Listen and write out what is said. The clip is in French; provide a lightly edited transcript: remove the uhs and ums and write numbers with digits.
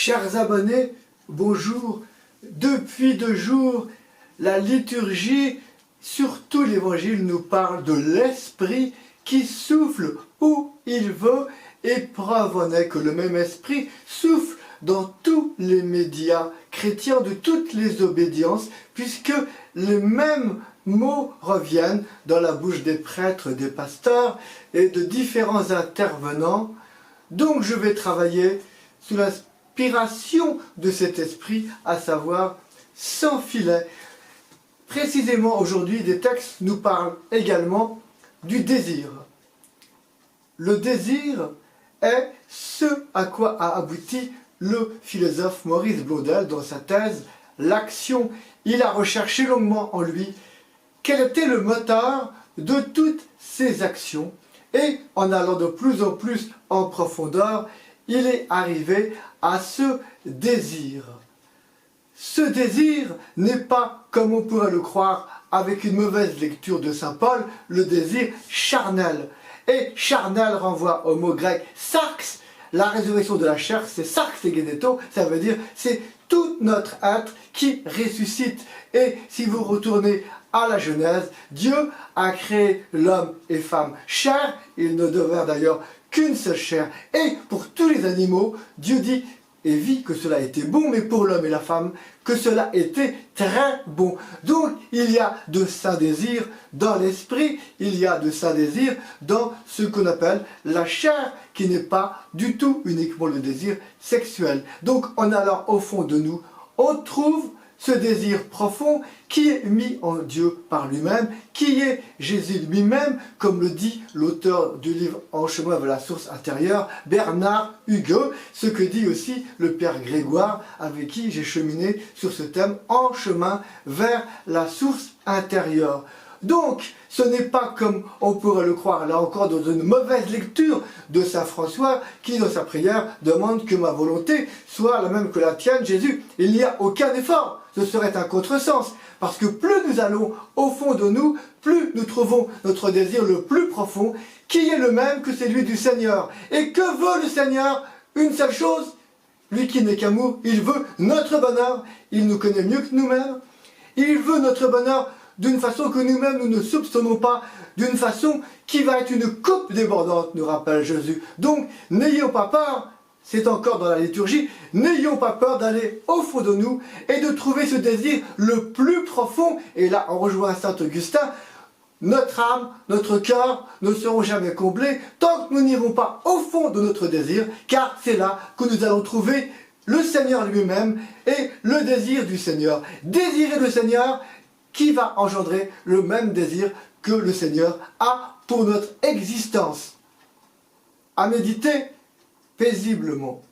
Chers abonnés, bonjour. Depuis 2 jours, la liturgie, surtout l'Évangile, nous parle de l'Esprit qui souffle où il veut, et preuve en est que le même Esprit souffle dans tous les médias chrétiens de toutes les obédiences, puisque les mêmes mots reviennent dans la bouche des prêtres, des pasteurs et de différents intervenants. Donc je vais travailler sous l'inspiration de cet esprit, à savoir sans filet. Précisément aujourd'hui, des textes nous parlent également du désir. Le désir est ce à quoi a abouti le philosophe Maurice Blondel dans sa thèse « L'action ». Il a recherché longuement en lui quel était le moteur de toutes ces actions, et en allant de plus en plus en profondeur, il est arrivé à ce désir. Ce désir n'est pas, comme on pourrait le croire avec une mauvaise lecture de saint Paul, le désir charnel. Et charnel renvoie au mot grec sarx. La résurrection de la chair, c'est sarx et geneto, ça veut dire c'est tout notre être qui ressuscite. Et si vous retournez à la Genèse, Dieu a créé l'homme et femme chair, il ne devait d'ailleurs qu'une seule chair. Et pour tous les animaux, Dieu dit et vit que cela était bon, mais pour l'homme et la femme, que cela était très bon. Donc il y a de saints désirs dans l'esprit, il y a de saints désirs dans ce qu'on appelle la chair, qui n'est pas du tout uniquement le désir sexuel. Donc en allant au fond de nous, on trouve ce désir profond qui est mis en Dieu par lui-même, qui est Jésus lui-même, comme le dit l'auteur du livre En chemin vers la source intérieure, Bernard Hugues, ce que dit aussi le Père Grégoire, avec qui j'ai cheminé sur ce thème, En chemin vers la source intérieure. Donc, ce n'est pas comme on pourrait le croire, là encore dans une mauvaise lecture de saint François, qui dans sa prière demande que ma volonté soit la même que la tienne, Jésus. Il n'y a aucun effort, ce serait un contresens, parce que plus nous allons au fond de nous, plus nous trouvons notre désir le plus profond, qui est le même que celui du Seigneur. Et que veut le Seigneur? Une seule chose, lui qui n'est qu'amour, il veut notre bonheur, il nous connaît mieux que nous-mêmes, il veut notre bonheur d'une façon que nous-mêmes nous ne soupçonnons pas, d'une façon qui va être une coupe débordante, nous rappelle Jésus. Donc, n'ayons pas peur, c'est encore dans la liturgie, n'ayons pas peur d'aller au fond de nous et de trouver ce désir le plus profond. Et là, on rejoint saint Augustin, notre âme, notre cœur ne seront jamais comblés tant que nous n'irons pas au fond de notre désir, car c'est là que nous allons trouver le Seigneur lui-même et le désir du Seigneur. Désirer le Seigneur, qui va engendrer le même désir que le Seigneur a pour notre existence. À méditer paisiblement.